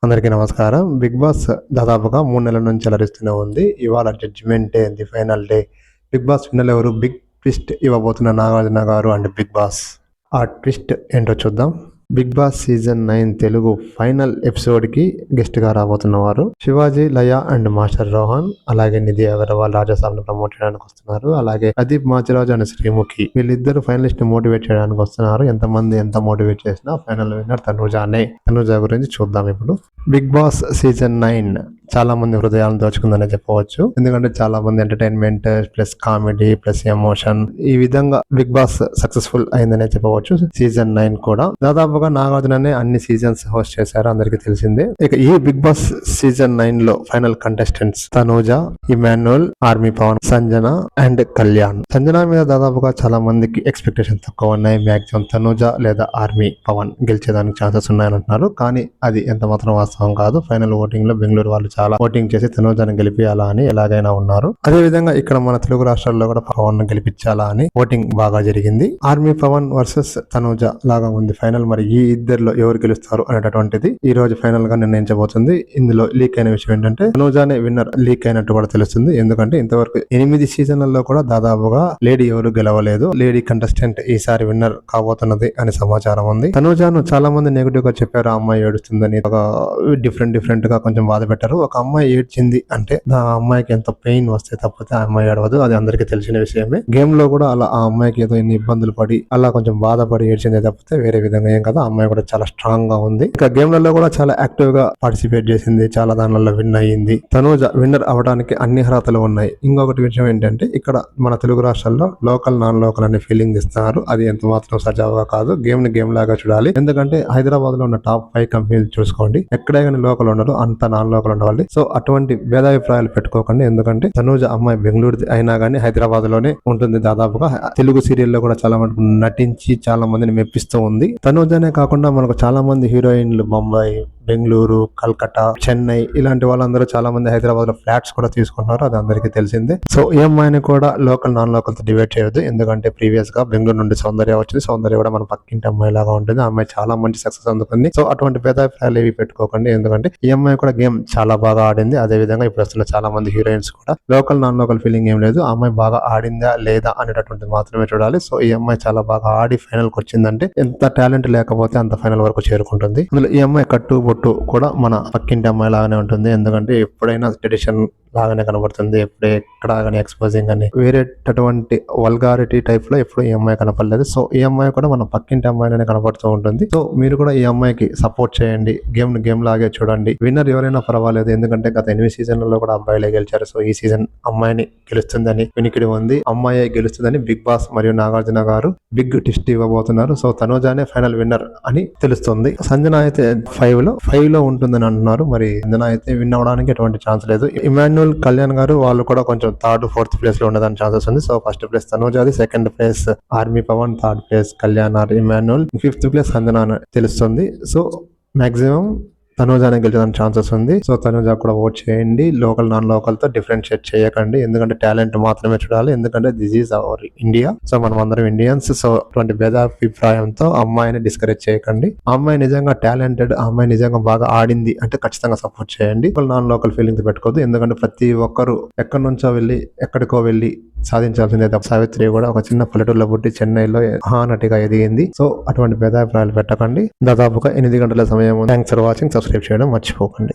అందరికీ నమస్కారం. 'Big boss' దాదాపుగా 3 నెలల నుంచి అలరిస్తూనే ఉంది. ఇవాళ judgement day, the final day. 'Big Boss' winner ఎవరు? బిగ్ ట్విస్ట్ ఇవ్వబోతున్న Nagarjuna garu and 'Big Boss'. ఆ ట్విస్ట్ ఏంటో చూద్దాం. 'Big Boss' season 9 Telugu final ఎపిసోడ్కి గెస్ట్గా రాబోతున్నవారు శివాజీ, లయ అండ్ మాస్టర్ రోహన్, అలాగే నిధి అగర్వాల్ రాజాసాబ్ను ప్రమోట్ చేయడానికి వస్తున్నారు. అలాగే ప్రదీప్ మాచిరాజు అండ్ శ్రీముఖి వీళ్ళిద్దరు ఫైనలిస్ట్ ని మోటివేట్ చేయడానికి వస్తున్నారు. ఎంతమంది ఎంత మోటివేట్ చేసినా ఫైనల్ విన్నర్ తనుజ గురించి చూద్దాం ఇప్పుడు. 'బిగ్ బాస్' సీజన్ 9 చాలా మంది హృదయాలను దోచుకుందనే చెప్పవచ్చు. ఎందుకంటే చాలా మంది entertainment plus comedy plus emotion, ఈ విధంగా 'బిగ్ బాస్' సక్సెస్ఫుల్ అయిందనే చెప్పవచ్చు. సీజన్ 9 కూడా దాదాపుగా నాగార్జుననే అన్ని సీజన్స్ హోస్ట్ చేశారు, అందరికి తెలిసిందే. ఇక ఈ 'బిగ్ బాస్' సీజన్ 9 లో final contestants Tanuja, Emmanuel, army Pavan, Sanjana and Kalyan. Sanjana మీద దాదాపుగా చాలా మందికి ఎక్స్పెక్టేషన్ తక్కువ ఉన్నాయి. మాక్సిమం తనూజ లేదా ఆర్మీ పవన్ గెలిచేదానికి ఛాన్సెస్ ఉన్నాయని అంటున్నారు. కానీ అది ఎంత మాత్రం వాస్తవం కాదు. ఫైనల్ ఓటింగ్ లో బెంగళూరు వాళ్ళు చాలా ఓటింగ్ చేసి తనూజను గెలిపియాలా అని ఎలాగైనా ఉన్నారు. అదే విధంగా ఇక్కడ మన తెలుగు రాష్ట్రాల్లో కూడా పవన్ గెలిపించాలా అని ఓటింగ్ బాగా జరిగింది. ఆర్మీ పవన్ వర్సెస్ తనూజ లాగా ఉంది ఫైనల్. మరి ఈ ఇద్దరిలో ఎవరు గెలుస్తారు అనేటటువంటిది ఈ రోజు ఫైనల్ గా నిర్ణయించబోతుంది. ఇందులో లీక్ అయిన విషయం ఏంటంటే తనూజనే విన్నర్ లీక్ అయినట్టు కూడా తెలుస్తుంది. ఎందుకంటే ఇంతవరకు 8 సీజన్లలో కూడా దాదాపుగా లేడీ ఎవరు గెలవలేదు. లేడీ కంటెస్టెంట్ ఈసారి విన్నర్ కాబోతున్నది అని సమాచారం ఉంది. తనూజను చాలా మంది నెగిటివ్ గా చెప్పారు, ఆ అమ్మాయి ఏడుస్తుందని. ఒక డిఫరెంట్ గా కొంచెం బాధ పెట్టారు. ఒక అమ్మాయి ఏడ్చింది అంటే ఆ అమ్మాయికి ఎంత పెయిన్ వస్తే తప్పితే ఆ అమ్మాయి ఏడవదు, అది అందరికీ తెలిసిన విషయమే. గేమ్ లో కూడా అలా ఆ అమ్మాయికి ఏదో ఇన్ని ఇబ్బందులు పడి అలా కొంచెం బాధపడి ఏడ్చింది తప్పితే వేరే విధంగా ఏం కదా. ఆ అమ్మాయి కూడా చాలా స్ట్రాంగ్ గా ఉంది. ఇక గేమ్లలో కూడా చాలా యాక్టివ్ గా పార్టిసిపేట్ చేసింది, చాలా దానిలో విన్ అయ్యింది. తనూజ విన్నర్ అవడానికి అన్ని అర్హతలు ఉన్నాయి. ఇంకొకటి విషయం ఏంటంటే ఇక్కడ మన తెలుగు రాష్ట్రాల్లో లోకల్ నాన్ లోకల్ అనే ఫీలింగ్ ఇస్తున్నారు. అది ఎంత మాత్రం సజావుగా కాదు. గేమ్ ని గేమ్ లాగా చూడాలి. ఎందుకంటే హైదరాబాద్ లో ఉన్న టాప్ 5 కంపెనీలు చూసుకోండి, ఎక్కడే కానీ లోకల్ ఉండరు, అంత నాన్ లోకల్ ఉండవాలి. సో అటువంటి భేదాభిప్రాయాలు పెట్టుకోకండి. ఎందుకంటే తనూజ అమ్మాయి బెంగళూరు అయినా కానీ హైదరాబాద్ లోనే ఉంటుంది. దాదాపుగా తెలుగు సీరియల్లో కూడా చాలా మంది నటించి చాలా మందిని మెప్పిస్తూ ఉంది. తనూజనే కాకుండా మనకు చాలా మంది హీరోయిన్లు బొంబాయి, బెంగళూరు, కల్కట్టా, చెన్నై ఇలాంటి వాళ్ళందరూ చాలా మంది హైదరాబాద్ లో ఫ్లాట్స్ కూడా తీసుకుంటున్నారు, అది అందరికీ తెలిసిందే. సో ఈ అమ్మాయిని కూడా లోకల్ నాన్ లోకల్ తో డివైడ్ చేయొద్దు. ఎందుకంటే ప్రీవియస్ గా బెంగళూరు నుండి సౌందర్య వచ్చింది. సౌందర్య కూడా మన పక్కింటి అమ్మాయి లాగా ఉంటుంది. ఆ అమ్మాయి చాలా మంచి సక్సెస్ అందుకుంది. సో అటువంటి భేదాభిప్రాయాలు ఏవి పెట్టుకోకండి. ఎందుకంటే ఈ అమ్మాయి కూడా గేమ్ చాలా బాగా ఆడింది. అదే విధంగా ఇప్పుడు వస్తున్న చాలా మంది హీరోయిన్స్ కూడా లోకల్ నాన్ లోకల్ ఫీలింగ్ ఏం లేదు. ఆ అమ్మాయి బాగా ఆడిందా లేదా అనేటటువంటిది మాత్రమే చూడాలి. సో ఈ అమ్మాయి చాలా బాగా ఆడి ఫైనల్ కి వచ్చిందంటే ఎంత టాలెంట్ లేకపోతే అంత ఫైనల్ వరకు చేరుకుంటుంది. అందులో ఈ అమ్మాయి కట్టు బొట్టు కూడా మన పక్కింటి అమ్మాయి లాగానే ఉంటుంది. ఎందుకంటే ఎప్పుడైనా ట్రెడిషన్ లాగానే కనబడుతుంది. ఎప్పుడు ఎక్కడ కానీ ఎక్స్పోజింగ్ అని వేరేటటువంటి వల్గారిటీ టైప్ లో ఎప్పుడు ఈ అమ్మాయి కనపడలేదు. సో ఈ అమ్మాయి కూడా మన పక్కింటి అమ్మాయినే కనబడుతూ ఉంటుంది. సో మీరు కూడా ఈ అమ్మాయికి సపోర్ట్ చేయండి. గేమ్ లాగే చూడండి. విన్నర్ ఎవరైనా పర్వాలేదు. ఎందుకంటే గత 8 సీజన్లలో కూడా అబ్బాయిలే గెలిచారు. సో ఈ సీజన్ అమ్మాయిని గెలుస్తుందని వినికిడి ఉంది. అమ్మాయి గెలుస్తుందని బిగ్ బాస్ మరియు నాగార్జున గారు బిగ్ ట్విస్ట్ ఇవ్వబోతున్నారు. సో తనూజానే ఫైనల్ విన్నర్ అని తెలుస్తుంది. సంజన అయితే 5 లో ఉంటుందని అంటున్నారు. మరి సంజన అయితే విన్ అవడానికి ఎటువంటి ఛాన్స్ లేదు. ఇమాన్యుల్, కళ్యాణ్ గారు వాళ్ళు కూడా కొంచెం 3rd, 4th ప్లేస్ లో ఉండడానికి ఛాన్సెస్ ఉంది. సో ఫస్ట్ ప్లేస్ తనూజాది, 2nd place army Pawan, 3rd place Kalyan or Emmanuel, 5th place Sanjana తెలుస్తుంది. సో మాక్సిమం తనూజానే గెలిచడానికి ఛాన్సెస్ ఉంది. సో తనూజ కూడా ఓట్ చేయండి. లోకల్ నాన్ లోకల్ తో డిఫరెన్షియేట్ చేయకండి. ఎందుకంటే టాలెంట్ మాత్రమే చూడాలి. ఎందుకంటే this is our India. So మనం అందరం ఇండియన్స్. సో అటువంటి భేదాభిప్రాయంతో అమ్మాయిని డిస్కరేజ్ చేయకండి. అమ్మాయి నిజంగా టాలెంటెడ్, అమ్మాయి నిజంగా బాగా ఆడింది అంటే ఖచ్చితంగా సపోర్ట్ చేయండి. నాన్ లోకల్ ఫీలింగ్స్ పెట్టుకోవద్దు. ఎందుకంటే ప్రతి ఒక్కరు ఎక్కడి నుంచో వెళ్ళి ఎక్కడికో వెళ్ళి సాధించాల్సిందే. సావిత్రి కూడా ఒక చిన్న పల్లెటూరులో పుట్టి చెన్నైలో మహానటిగా ఎదిగింది. సో అటువంటి భేదాభిప్రాయాలు పెట్టకండి. దాదాపుగా 8 గంటల సమయం. Thanks for watching. సబ్స్క్రైబ్ చేయడం మర్చిపోకండి.